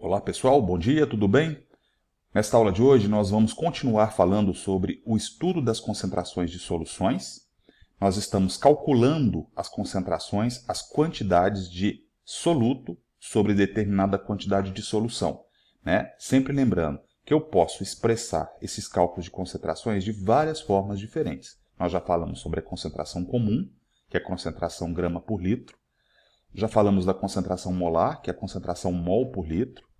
Olá pessoal, bom dia, tudo bem? Nesta aula de hoje nós vamos continuar falando sobre o estudo das concentrações de soluções. Nós estamos calculando as concentrações, as quantidades de soluto sobre determinada quantidade de solução, né? Sempre lembrando que eu posso expressar esses cálculos de concentrações de várias formas diferentes. Nós já falamos sobre a concentração comum, que é a concentração grama por litro. Já falamos da concentração molar, que é a concentração mol por litro.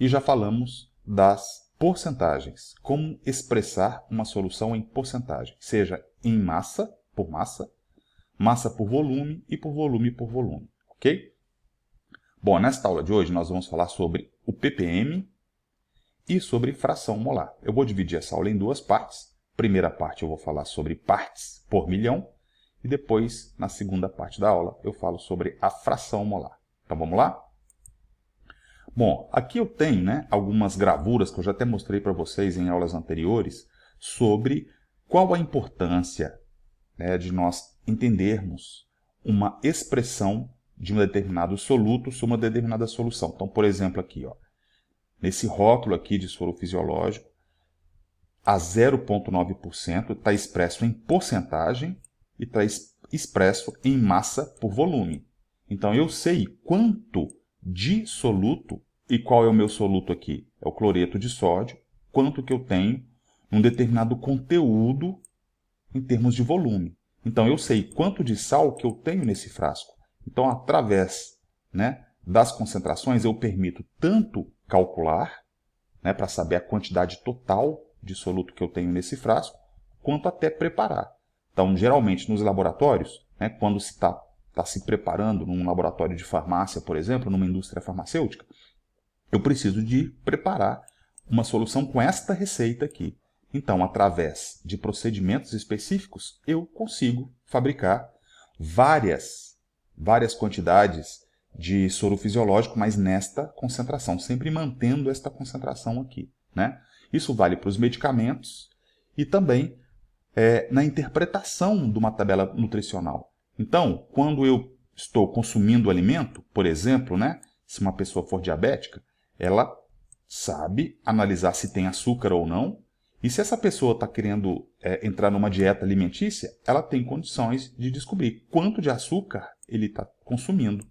E já falamos das porcentagens, como expressar uma solução em porcentagem, seja em massa por massa, massa por volume e por volume, ok? Bom, nesta aula de hoje nós vamos falar sobre o ppm e sobre fração molar. Eu vou dividir essa aula em duas partes. Primeira parte eu vou falar sobre partes por milhão e depois, na segunda parte da aula, eu falo sobre a fração molar. Então vamos lá? Bom, aqui eu tenho algumas gravuras que eu já até mostrei para vocês em aulas anteriores sobre qual a importância de nós entendermos uma expressão de um determinado soluto sobre uma determinada solução. Então, por exemplo, aqui, nesse rótulo aqui de soro fisiológico, a 0,9% está expresso em porcentagem e está expresso em massa por volume. Então, eu sei quanto de soluto, e qual é o meu soluto aqui? É o cloreto de sódio, quanto que eu tenho num determinado conteúdo em termos de volume. Então, eu sei quanto de sal que eu tenho nesse frasco. Então, através das concentrações, eu permito tanto calcular, para saber a quantidade total de soluto que eu tenho nesse frasco, quanto até preparar. Então, geralmente, nos laboratórios, quando se está se preparando num laboratório de farmácia, por exemplo, numa indústria farmacêutica, eu preciso de preparar uma solução com esta receita aqui. Então, através de procedimentos específicos, eu consigo fabricar várias quantidades de soro fisiológico, mas nesta concentração, sempre mantendo esta concentração aqui, Isso vale para os medicamentos e também na interpretação de uma tabela nutricional. Então, quando eu estou consumindo alimento, por exemplo, se uma pessoa for diabética, ela sabe analisar se tem açúcar ou não, e se essa pessoa está querendo entrar numa dieta alimentícia, ela tem condições de descobrir quanto de açúcar ele está consumindo,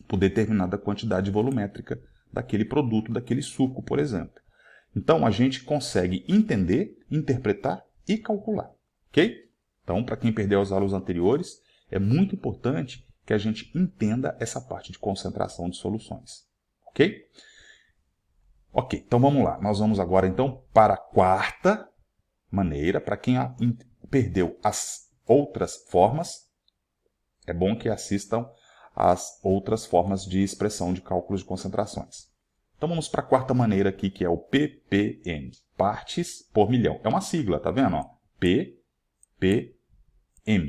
por determinada quantidade volumétrica daquele produto, daquele suco, por exemplo. Então, a gente consegue entender, interpretar e calcular, ok? Então, para quem perdeu as aulas anteriores, é muito importante que a gente entenda essa parte de concentração de soluções, ok? Ok, então vamos lá. Nós vamos agora então para a quarta maneira. Para quem perdeu as outras formas, é bom que assistam às outras formas de expressão de cálculos de concentrações. Então vamos para a quarta maneira aqui, que é o ppm, partes por milhão. É uma sigla, tá vendo? ppm.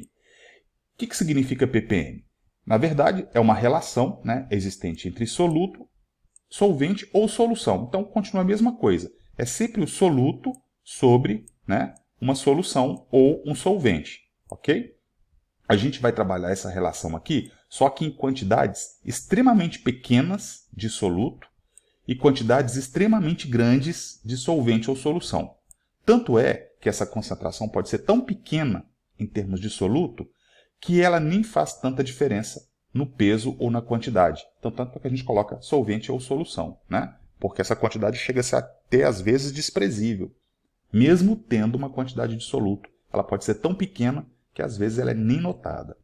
O que significa ppm? Na verdade, é uma relação existente entre soluto, solvente ou solução. Então, continua a mesma coisa. É sempre o soluto sobre uma solução ou um solvente, ok? A gente vai trabalhar essa relação aqui, só que em quantidades extremamente pequenas de soluto e quantidades extremamente grandes de solvente ou solução. Tanto é que essa concentração pode ser tão pequena em termos de soluto que ela nem faz tanta diferença no peso ou na quantidade. Então, tanto que a gente coloca solvente ou solução, porque essa quantidade chega a ser até, às vezes, desprezível. Mesmo tendo uma quantidade de soluto, ela pode ser tão pequena que, às vezes, ela é nem notada.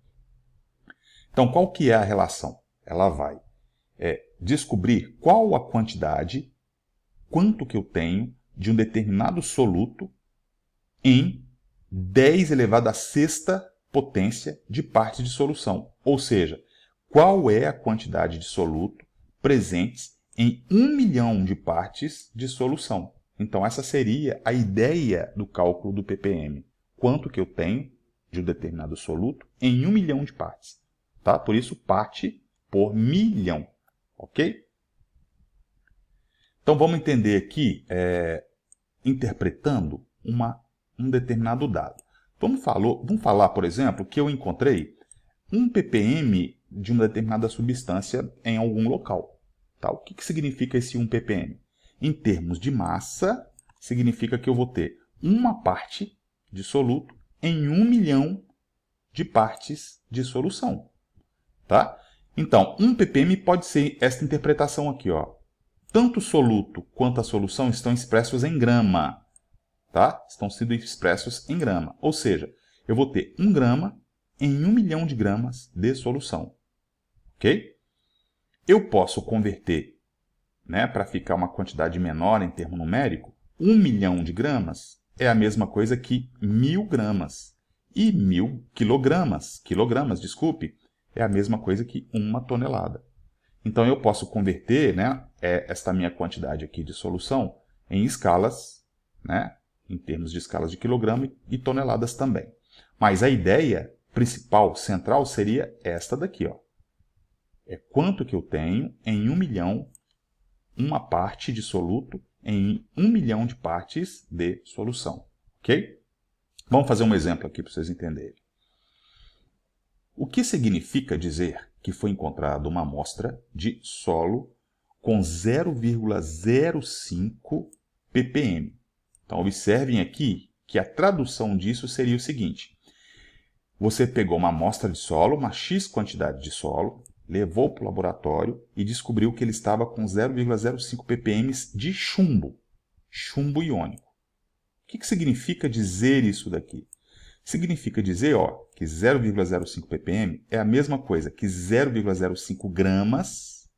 Então, qual que é a relação? Ela vai descobrir qual a quantidade, quanto que eu tenho de um determinado soluto em 10 elevado à sexta potência de partes de solução. Ou seja, qual é a quantidade de soluto presentes em 1 milhão de partes de solução. Então, essa seria a ideia do cálculo do ppm. Quanto que eu tenho de um determinado soluto em 1 milhão de partes. Tá? Por isso, parte por milhão. Ok? Então, vamos entender aqui, interpretando um determinado dado. Vamos falar, por exemplo, que eu encontrei um ppm de uma determinada substância em algum local. Tá? O que significa esse 1 ppm? Em termos de massa, significa que eu vou ter uma parte de soluto em 1 milhão de partes de solução. Tá? Então, 1 ppm pode ser esta interpretação aqui. Ó. Tanto o soluto quanto a solução estão expressos em grama. Tá? Estão sendo expressos em grama. Ou seja, eu vou ter 1 grama em 1 milhão de gramas de solução. Ok? Eu posso converter, né, para ficar uma quantidade menor em termo numérico, 1 milhão de gramas é a mesma coisa que 1000 gramas. E 1000 quilogramas, desculpe, é a mesma coisa que 1 tonelada. Então eu posso converter, né, esta minha quantidade aqui de solução em escalas, né, em termos de escalas de quilograma e toneladas também. Mas a ideia principal, central, seria esta daqui. Ó. É quanto que eu tenho em 1 milhão, uma parte de soluto em 1 milhão de partes de solução. Ok? Vamos fazer um exemplo aqui para vocês entenderem. O que significa dizer que foi encontrada uma amostra de solo com 0,05 ppm? Então, observem aqui que a tradução disso seria o seguinte. Você pegou uma amostra de solo, uma X quantidade de solo, levou para o laboratório e descobriu que ele estava com 0,05 ppm de chumbo, chumbo iônico. O que significa dizer isso daqui? Significa dizer que 0,05 ppm é a mesma coisa que 0,05 gramas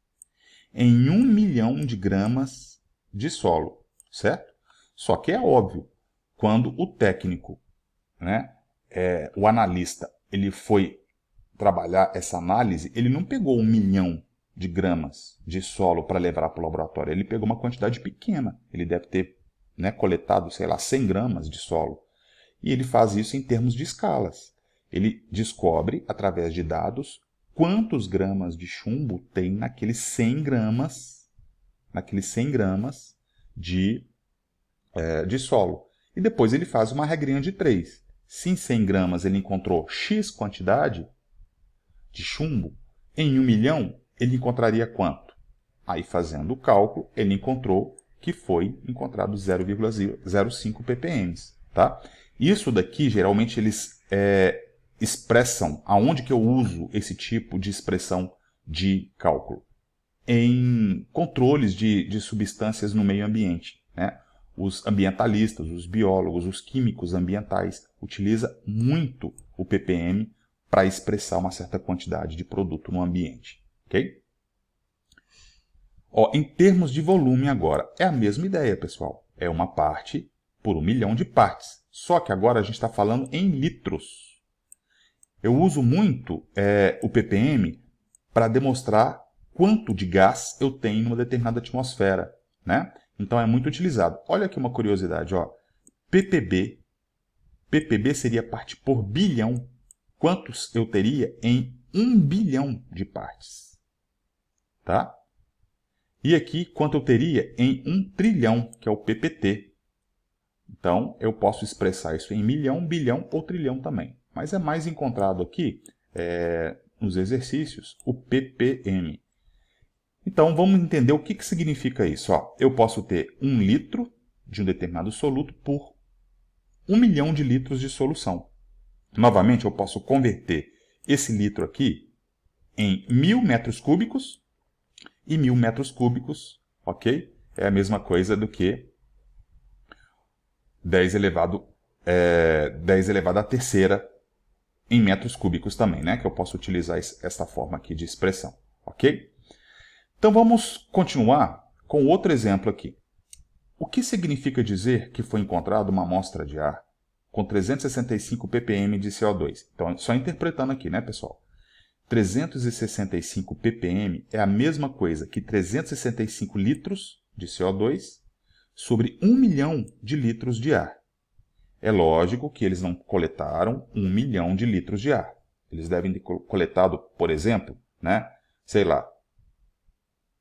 em 1 milhão de gramas de solo, certo? Só que é óbvio, quando o técnico, né, o analista, ele foi trabalhar essa análise, ele não pegou 1 milhão de gramas de solo para levar para o laboratório, ele pegou uma quantidade pequena, ele deve ter, né, coletado, sei lá, 100 gramas de solo. E ele faz isso em termos de escalas. Ele descobre, através de dados, quantos gramas de chumbo tem naqueles 100 gramas de solo. E depois ele faz uma regrinha de 3. Se em 100 gramas ele encontrou X quantidade de chumbo, em 1 milhão ele encontraria quanto? Aí, fazendo o cálculo, ele encontrou que foi encontrado 0,05 ppm. Tá? Isso daqui, geralmente, eles expressam, aonde que eu uso esse tipo de expressão de cálculo? Em controles de substâncias no meio ambiente. Né? Os ambientalistas, os biólogos, os químicos ambientais utilizam muito o ppm para expressar uma certa quantidade de produto no ambiente. Ok? Em termos de volume agora, é a mesma ideia, pessoal. É uma parte por 1 milhão de partes. Só que agora a gente está falando em litros. Eu uso muito o ppm para demonstrar quanto de gás eu tenho em uma determinada atmosfera. Né? Então é muito utilizado. Olha aqui uma curiosidade. ppb seria parte por bilhão. Quantos eu teria em 1 bilhão de partes? Tá? E aqui, quanto eu teria em 1 trilhão, que é o ppt. Então, eu posso expressar isso em milhão, bilhão ou trilhão também. Mas é mais encontrado aqui, nos exercícios, o ppm. Então, vamos entender o que significa isso. Eu posso ter 1 litro de um determinado soluto por 1 milhão de litros de solução. Novamente, eu posso converter esse litro aqui em 1000 metros cúbicos, e 1000 metros cúbicos, ok? É a mesma coisa do que 10 elevado à terceira em metros cúbicos também, né? Que eu posso utilizar esta forma aqui de expressão, ok? Então vamos continuar com outro exemplo aqui. O que significa dizer que foi encontrada uma amostra de ar com 365 ppm de CO2? Então, só interpretando aqui, né, pessoal? 365 ppm é a mesma coisa que 365 litros de CO2 sobre 1 milhão de litros de ar. É lógico que eles não coletaram 1 milhão de litros de ar. Eles devem ter coletado, por exemplo, né, sei lá,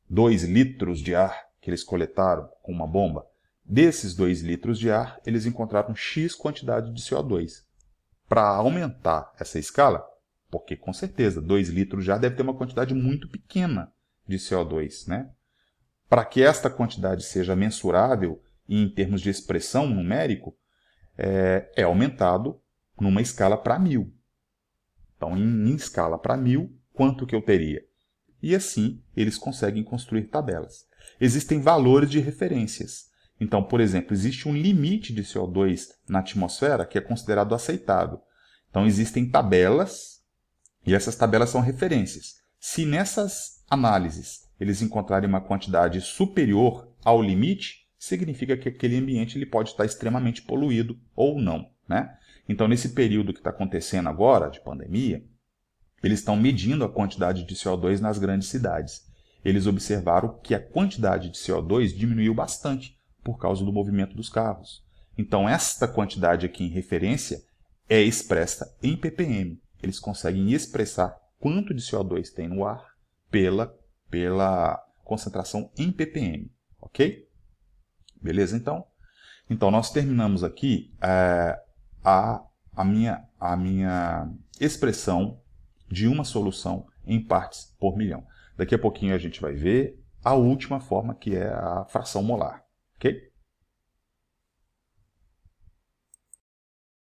2 litros de ar que eles coletaram com uma bomba. Desses 2 litros de ar, eles encontraram X quantidade de CO2. Para aumentar essa escala, porque com certeza 2 litros de ar deve ter uma quantidade muito pequena de CO2, né? para que esta quantidade seja mensurável e em termos de expressão numérico, é aumentado numa escala para 1000. Então, em escala para 1000, quanto que eu teria? E assim, eles conseguem construir tabelas. Existem valores de referências. Então, por exemplo, existe um limite de CO2 na atmosfera que é considerado aceitável. Então, existem tabelas, e essas tabelas são referências. Se nessas análises eles encontrarem uma quantidade superior ao limite, significa que aquele ambiente ele pode estar extremamente poluído ou não, né? Então, nesse período que está acontecendo agora, de pandemia, eles estão medindo a quantidade de CO2 nas grandes cidades. Eles observaram que a quantidade de CO2 diminuiu bastante por causa do movimento dos carros. Então, esta quantidade aqui em referência é expressa em ppm. Eles conseguem expressar quanto de CO2 tem no ar pela concentração em ppm. Ok? Beleza, então? Então, nós terminamos aqui a minha expressão de uma solução em partes por milhão. Daqui a pouquinho a gente vai ver a última forma, que é a fração molar. Ok?